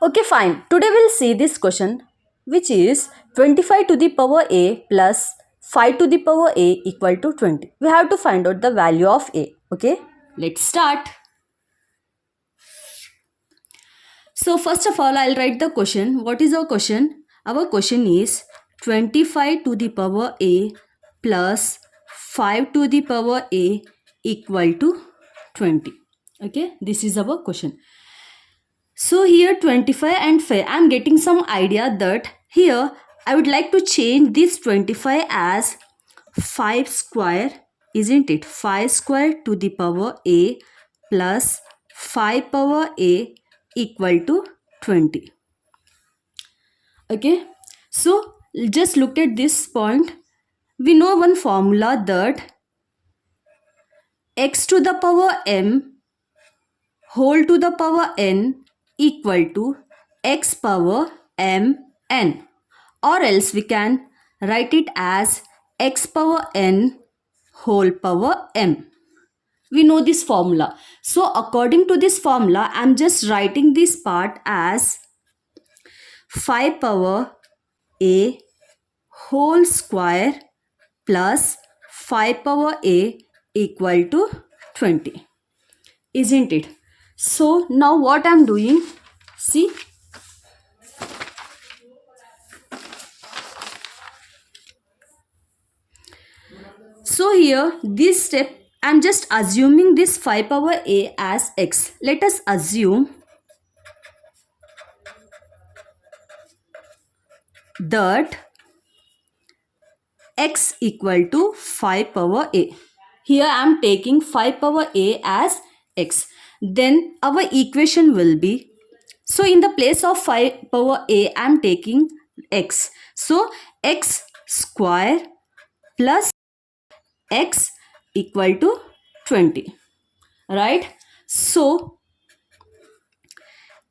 Okay, fine. Today we'll see this question, which is 25 to the power a plus 5 to the power a equal to 20. We have to find out the value of a. Okay, let's start. So first of all, I'll write the question. What is our question? Our question is 25 to the power a plus 5 to the power a equal to 20. Okay, this is our question. So here 25 and 5, I am getting some idea that here I would like to change this 25 as 5 square, isn't it? 5 square to the power a plus 5 power a equal to 20. Okay, so just look at this point. We know one formula that x to the power m whole to the power n equal to x power m n, or else we can write it as x power n whole power m. We know this formula. So according to this formula, I am just writing this part as 5 power a whole square plus 5 power a equal to 20. Isn't it? So now what I am doing, see, so here this step I am just assuming this 5 power a as x. Let us assume that x equal to 5 power a. Here I am taking 5 power a as x. Then our equation will be, so in the place of 5 power a I am taking x. So x square plus x equal to 20. Right? So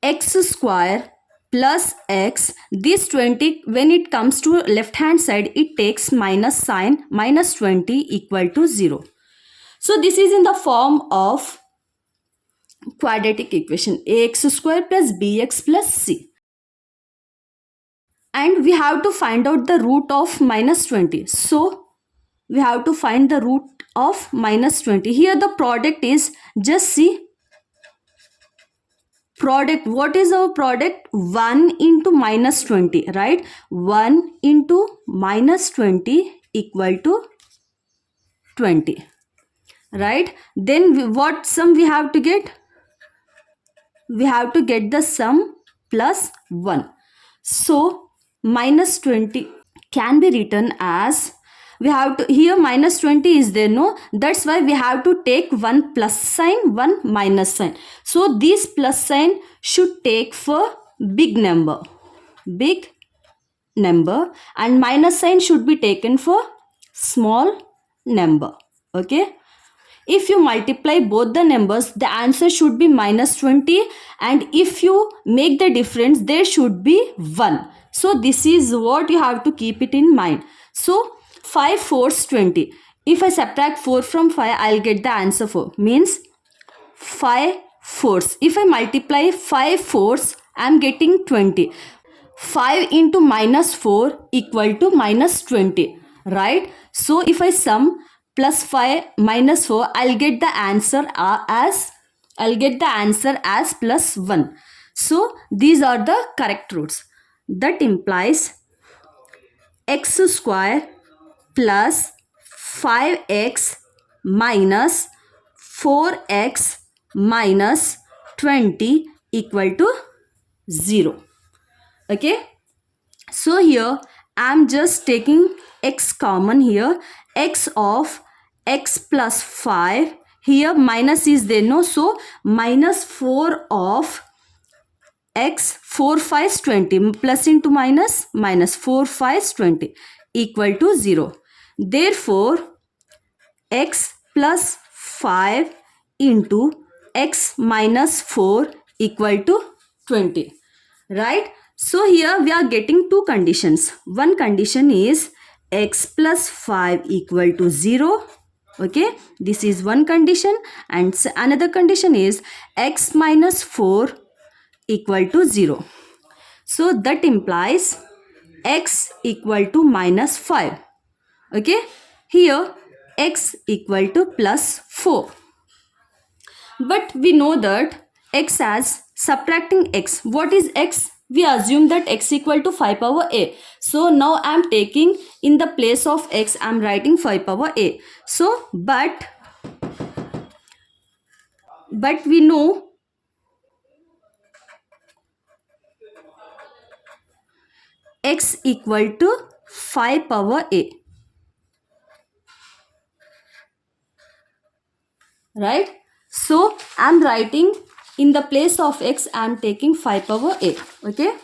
x square plus x, this 20, when it comes to left hand side, it takes minus sign, minus 20 equal to 0. So this is in the form of quadratic equation, ax square plus bx plus c. And we have to find out the root of minus 20. So we have to find the root of minus 20. Here the product is, just see, product, what is our product? 1 into minus 20, right? 1 into minus 20 equal to 20, right? Then what sum we have to get? We have to get the sum plus 1. So minus 20 can be written as, we have to, here minus 20 is there, no? That's why we have to take one plus sign, one minus sign. So this plus sign should take for big number, and minus sign should be taken for small number. Okay. If you multiply both the numbers, the answer should be minus 20, and if you make the difference, there should be 1. So this is what you have to keep it in mind. So 5 fours 20. If I subtract 4 from 5, I'll get the answer 4. Means 5 fours. If I multiply 5 fours, I'm getting 20. 5 into minus 4 equal to minus 20. Right? So if I sum plus 5 minus 4, I'll get the answer as plus 1. So these are the correct roots. That implies x square plus 5x minus 4x minus 20 equal to 0. Okay. So here I am just taking x common here. X of x plus 5. Here minus is there, no? So minus 4 of x, 4 5 20, plus into minus, minus 4 5 20 equal to 0. Therefore x plus 5 into x minus 4 equal to 20. Right? So here we are getting two conditions. One condition is x plus 5 equal to 0. Okay, this is one condition, and another condition is x minus 4 equal to 0. So that implies x equal to minus 5. Okay, here x equal to plus 4. But we know that x as subtracting x. What is x? We assume that x equal to 5 power a. So now I am taking in the place of x, I am writing 5 power a. So but we know x equal to 5 power a. Right? So I am writing in the place of x, I am taking 5 power a. Okay?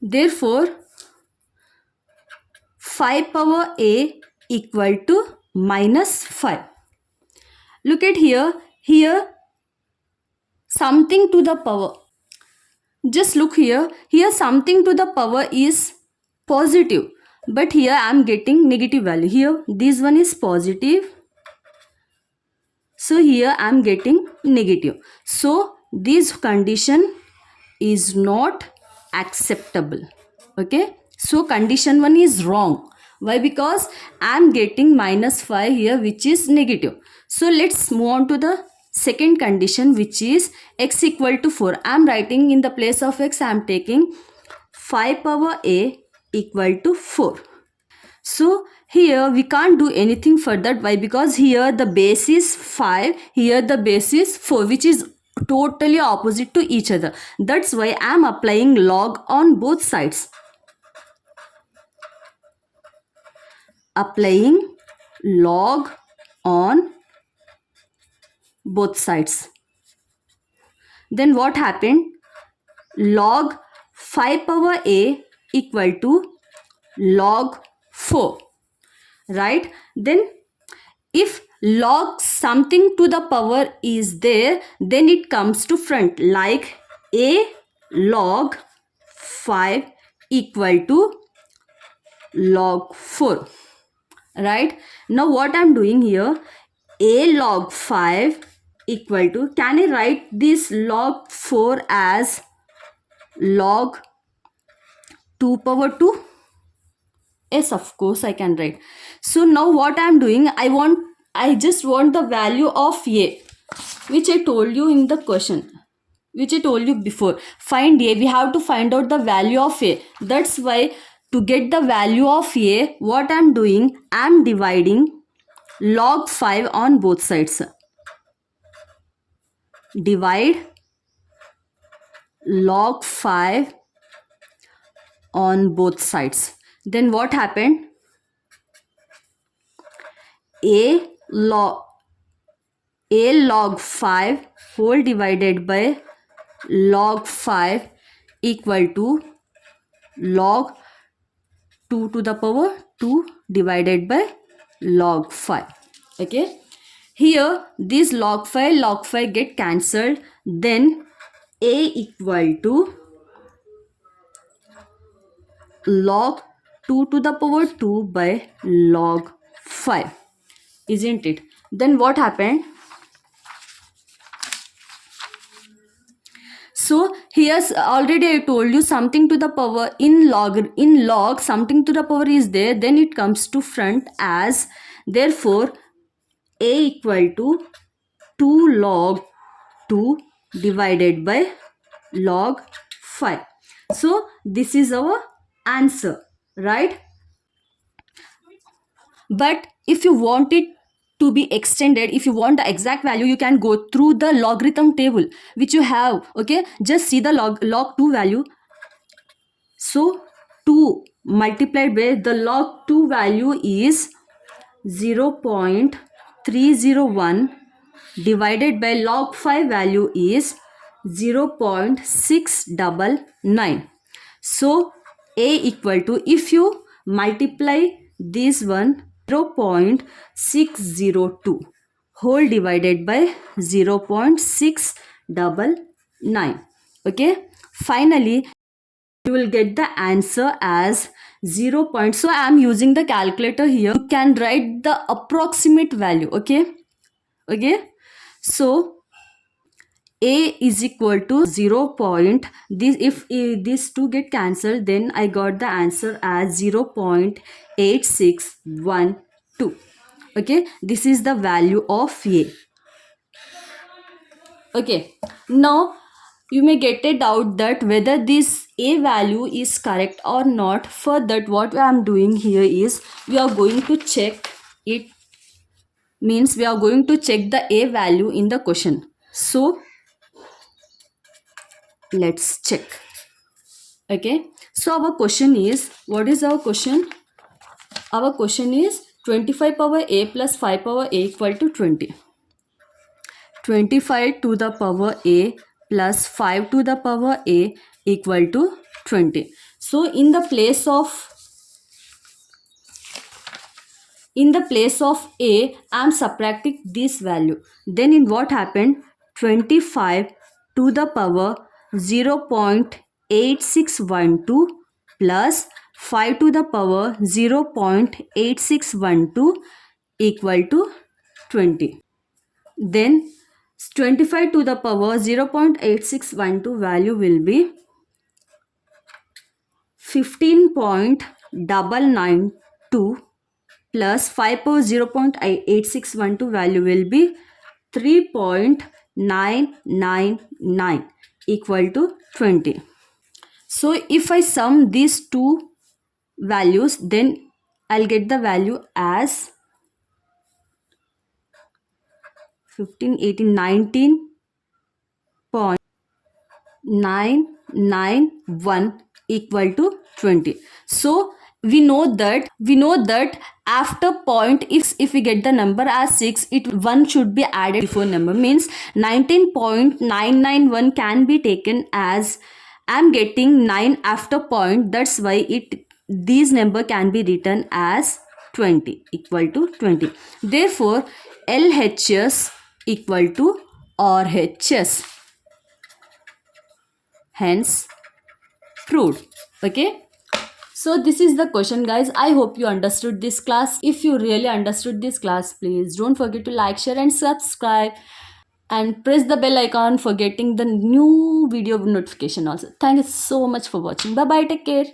Therefore 5 power a equal to minus 5. Look at here. Here something to the power. Just look here. Here something to the power is positive. But here I am getting negative value. Here this one is positive. So here I am getting negative. So this condition is not acceptable. Okay. So condition 1 is wrong. Why? Because I am getting minus 5 here, which is negative. So let's move on to the second condition, which is x equal to 4. I am writing in the place of x, I am taking 5 power a equal to 4. So here we can't do anything further. Why? Because here the base is 5, here the base is 4, which is totally opposite to each other. That's why I am applying log on both sides. Applying log on both sides. Then what happened? Log 5 power a equal to log 4. Right? Then if log something to the power is there, then it comes to front, like a log 5 equal to log 4. Right? Now what I am doing here, a log 5 equal to, can I write this log 4 as log 2 power 2? Yes, of course I can write. So now what I am doing, I just want the value of a, which I told you in the question, which I told you before. Find a, we have to find out the value of a. That's why to get the value of a, what I am doing, I am dividing log 5 on both sides. Divide log 5 on both sides. Then what happened? A log 5 whole divided by log 5 equal to log 2 to the power 2 divided by log 5. Okay. Here this log 5 get cancelled. Then a equal to log 2 to the power 2 by log 5. Isn't it? Then what happened? So here's already I told you something to the power in log something to the power is there, then it comes to front as, therefore a equal to 2 log 2 divided by log 5. So this is our answer, right? But if you want it to be extended, if you want the exact value, you can go through the logarithm table which you have. Okay, just see the log 2 value. So 2 multiplied by the log 2 value is 0.301 divided by log 5 value is 0.699. So a equal to, if you multiply this one, 0.602 whole divided by 0.699. Okay, finally you will get the answer as 0. So I am using the calculator here. You can write the approximate value. Okay, so a is equal to 0 point this if these two get cancelled, then I got the answer as 0.8612. okay, this is the value of a. okay, now you may get a doubt that whether this a value is correct or not. For that, what I am doing here is we are going to check it, means we are going to check the a value in the question. So let's check. okay, so our question is, what is our question? Our question is 25 power a plus 5 power a equal to 20. 25 to the power a plus 5 to the power a equal to 20. So in the place of a, I am subtracting this value. Then in what happened? 25 to the power 0.8612 plus 5 to the power 0.8612 equal to 20. Then 25 to the power 0.8612 value will be 15.992 plus 5 power 0.8612 value will be 3.999 equal to 20. So if I sum these two values, then I'll get the value as 15, 18, 19.991 equal to 20. So we know that after point, if we get the number as 6, it 1 should be added before number, means 19.991 can be taken as I'm getting 9 after point. That's why these number can be written as 20 equal to 20. Therefore LHS equal to RHS, hence proved. okay, so this is the question, guys. I hope you understood this class. If you really understood this class, please don't forget to like, share and subscribe, and press the bell icon for getting the new video notification also. Thank you so much for watching. Bye bye, take care.